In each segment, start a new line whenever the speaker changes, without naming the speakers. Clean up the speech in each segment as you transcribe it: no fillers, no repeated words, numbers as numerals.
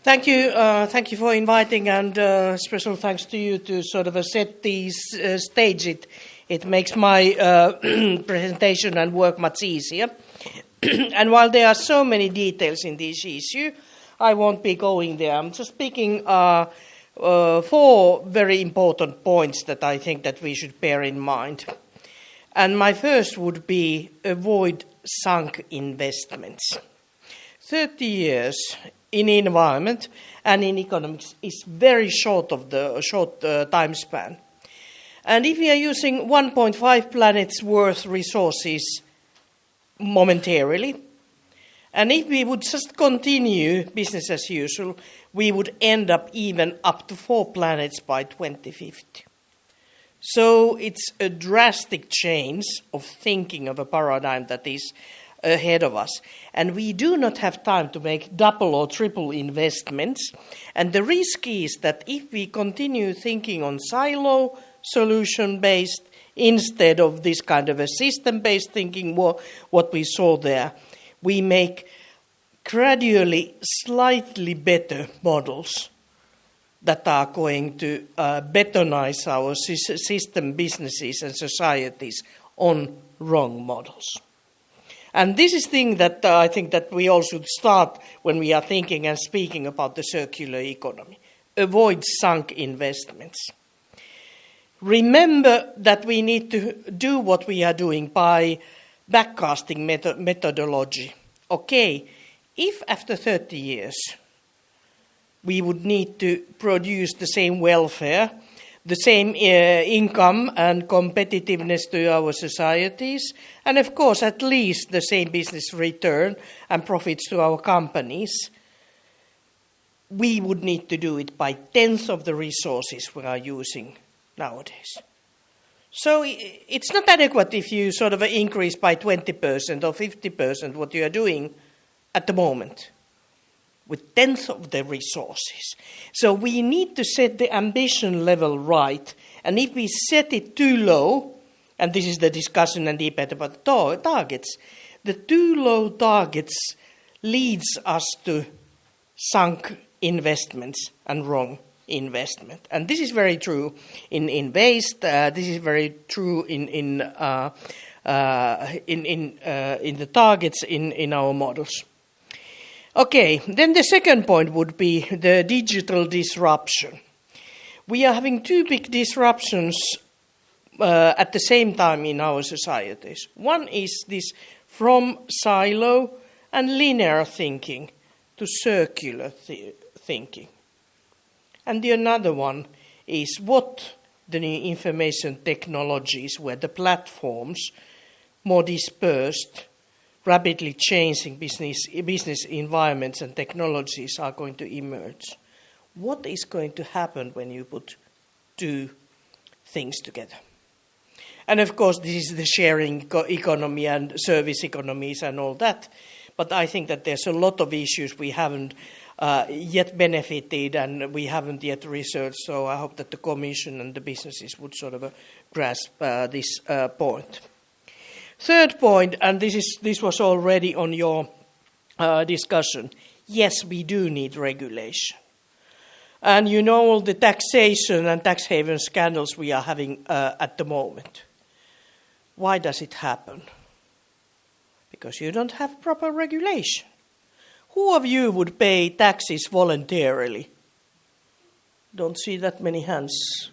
Thank you for inviting, and special thanks to you to sort of set these stage. It makes my presentation and work much easier. And while there are so many details in this issue, I won't be going there. I'm just picking 4 very important points that I think that we should bear in mind. And my first would be avoid sunk investments. 30 years in environment and in economics is very short time span. And if we are using 1.5 planets worth resources momentarily, and if we would just continue business as usual, we would end up even up to 4 planets by 2050. So it's a drastic change of thinking of a paradigm that is ahead of us. And we do not have time to make double or triple investments. And the risk is that if we continue thinking on silo solution-based instead of this kind of a system-based thinking, what we saw there, we make gradually slightly better models that are going to betonize our system businesses and societies on wrong models. And this is thing that I think that we all should start when we are thinking and speaking about the circular economy. Avoid sunk investments. Remember that we need to do what we are doing by backcasting methodology. Okay, if after 30 years we would need to produce the same welfare, the same income and competitiveness to our societies, and of course at least the same business return and profits to our companies, we would need to do it by tenths of the resources we are using nowadays. So it's not adequate if you sort of increase by 20% or 50% what you are doing at the moment with tenths of the resources. So we need to set the ambition level right. And if we set it too low, and this is the discussion and debate about the targets, the too low targets leads us to sunk investments and wrong investment. And this is very true in waste. This is very true in the targets in our models. Okay, then the second point would be the digital disruption. We are having 2 big disruptions at the same time in our societies. One is this from silo and linear thinking to circular thinking. And the another one is what the new information technologies, where the platforms, more dispersed, rapidly changing business environments and technologies are going to emerge. What is going to happen when you put 2 things together? And of course, this is the sharing economy and service economies and all that. But I think that there's a lot of issues we haven't yet benefited and we haven't yet researched. So I hope that the Commission and the businesses would sort of grasp this point. Third point, and this was already on your discussion, yes, we do need regulation. And you know all the taxation and tax haven scandals we are having at the moment. Why does it happen? Because you don't have proper regulation. Who of you would pay taxes voluntarily? Don't see that many hands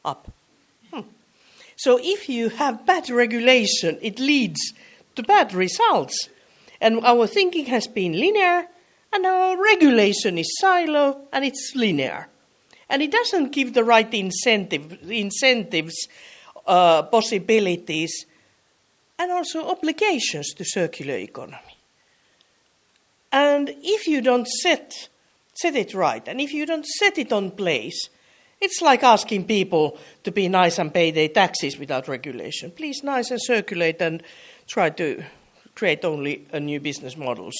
up. So if you have bad regulation, it leads to bad results. And our thinking has been linear, and our regulation is silo, and it's linear. And it doesn't give the right incentives, possibilities, and also obligations to circular economy. And if you don't set it right, and if you don't set it on place, it's like asking people to be nice and pay their taxes without regulation. Please nice and circulate and try to create only new business models,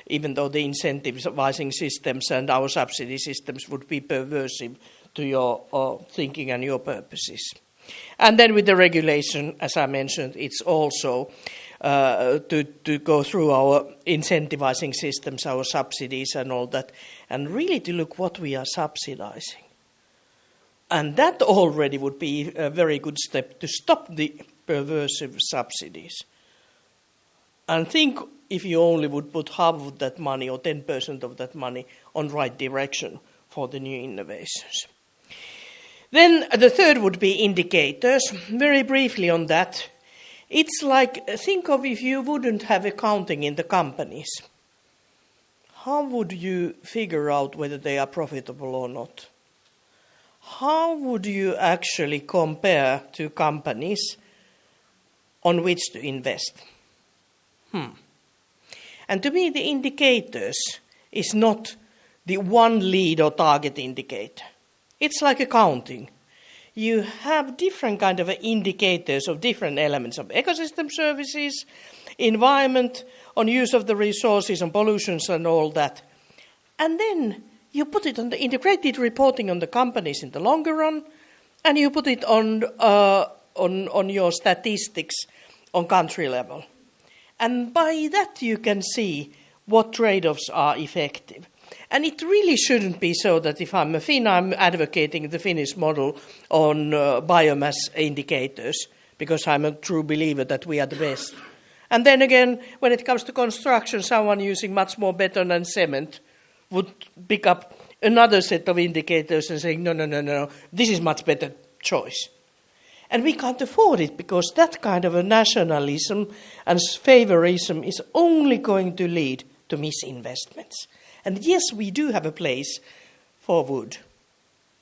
even though the incentivizing systems and our subsidy systems would be perversive to your thinking and your purposes. And then with the regulation, as I mentioned, it's also to go through our incentivizing systems, our subsidies and all that, and really to look what we are subsidizing. And that already would be a very good step to stop the perversive subsidies. And think if you only would put half of that money or 10% of that money on right direction for the new innovations. Then the third would be indicators. Very briefly on that. It's like, think of if you wouldn't have accounting in the companies. How would you figure out whether they are profitable or not? How would you actually compare two companies on which to invest? And to me, the indicators is not the one lead or target indicator. It's like accounting. You have different kind of indicators of different elements of ecosystem services, environment, on use of the resources, on pollutions and all that. And then you put it on the integrated reporting on the companies in the longer run, and you put it on your statistics on country level. And by that you can see what trade-offs are effective. And it really shouldn't be so that if I'm a Finn, I'm advocating the Finnish model on biomass indicators, because I'm a true believer that we are the best. And then again, when it comes to construction, someone using much more beton and cement would pick up another set of indicators and saying, no, this is much better choice. And we can't afford it, because that kind of a nationalism and favoritism is only going to lead to misinvestments. And yes, we do have a place for wood,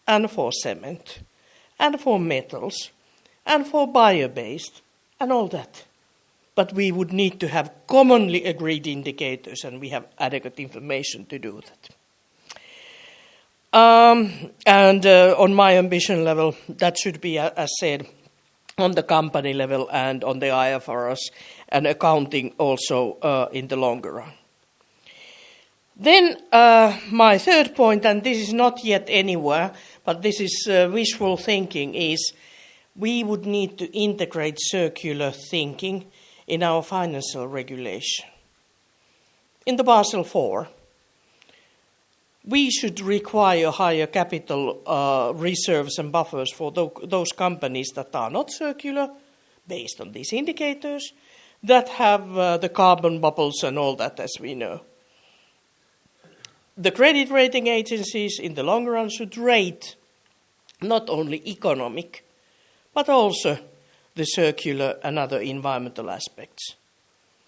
and for cement, and for metals, and for bio-based, and all that. But we would need to have commonly agreed indicators, and we have adequate information to do that. On my ambition level, that should be, as said, on the company level and on the IFRS and accounting also in the longer run. Then my third point, and this is not yet anywhere, but this is wishful thinking, is we would need to integrate circular thinking in our financial regulation. In the Basel IV, we should require higher capital reserves and buffers for those companies that are not circular, based on these indicators, that have the carbon bubbles and all that, as we know. The credit rating agencies in the long run should rate not only economic, but also the circular and other environmental aspects.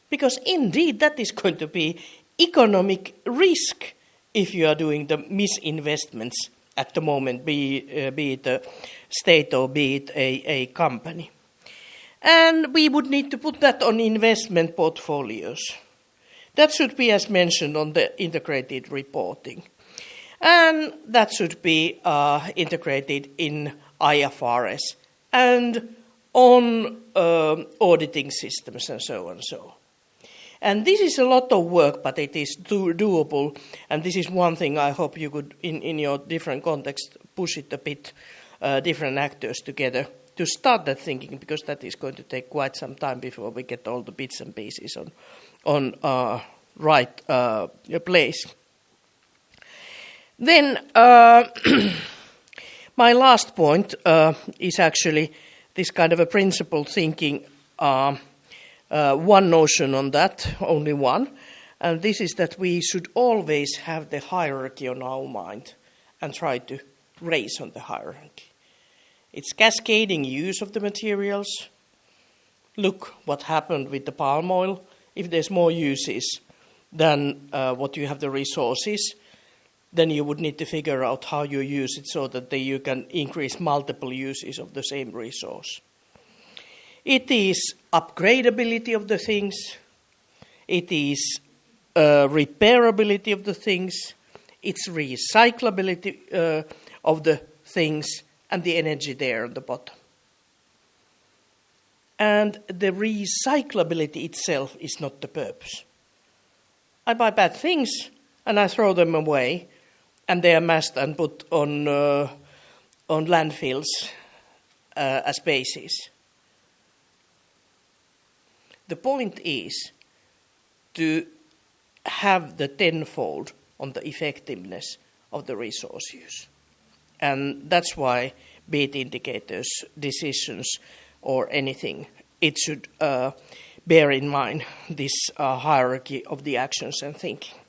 Because indeed that is going to be economic risk if you are doing the misinvestments at the moment, be it a state or be it a company. And we would need to put that on investment portfolios. That should be, as mentioned, on the integrated reporting. And that should be integrated in IFRS and on auditing systems and so on and so on. And this is a lot of work, but it is doable. And this is one thing I hope you could, in your different context, push it a bit, different actors together to start that thinking, because that is going to take quite some time before we get all the bits and pieces on right place. Then my last point is actually this kind of a principled thinking. One notion on that, only one, and this is that we should always have the hierarchy on our mind and try to raise on the hierarchy. It's cascading use of the materials. Look what happened with the palm oil. If there's more uses than what you have the resources, then you would need to figure out how you use it so that you can increase multiple uses of the same resource. It is upgradability of the things. It is repairability of the things. It's recyclability of the things and the energy there on the bottom. And the recyclability itself is not the purpose. I buy bad things and I throw them away, and they are massed and put on landfills as bases. The point is to have the tenfold on the effectiveness of the resource use. And that's why, be it indicators, decisions, or anything, it should bear in mind this hierarchy of the actions and thinking.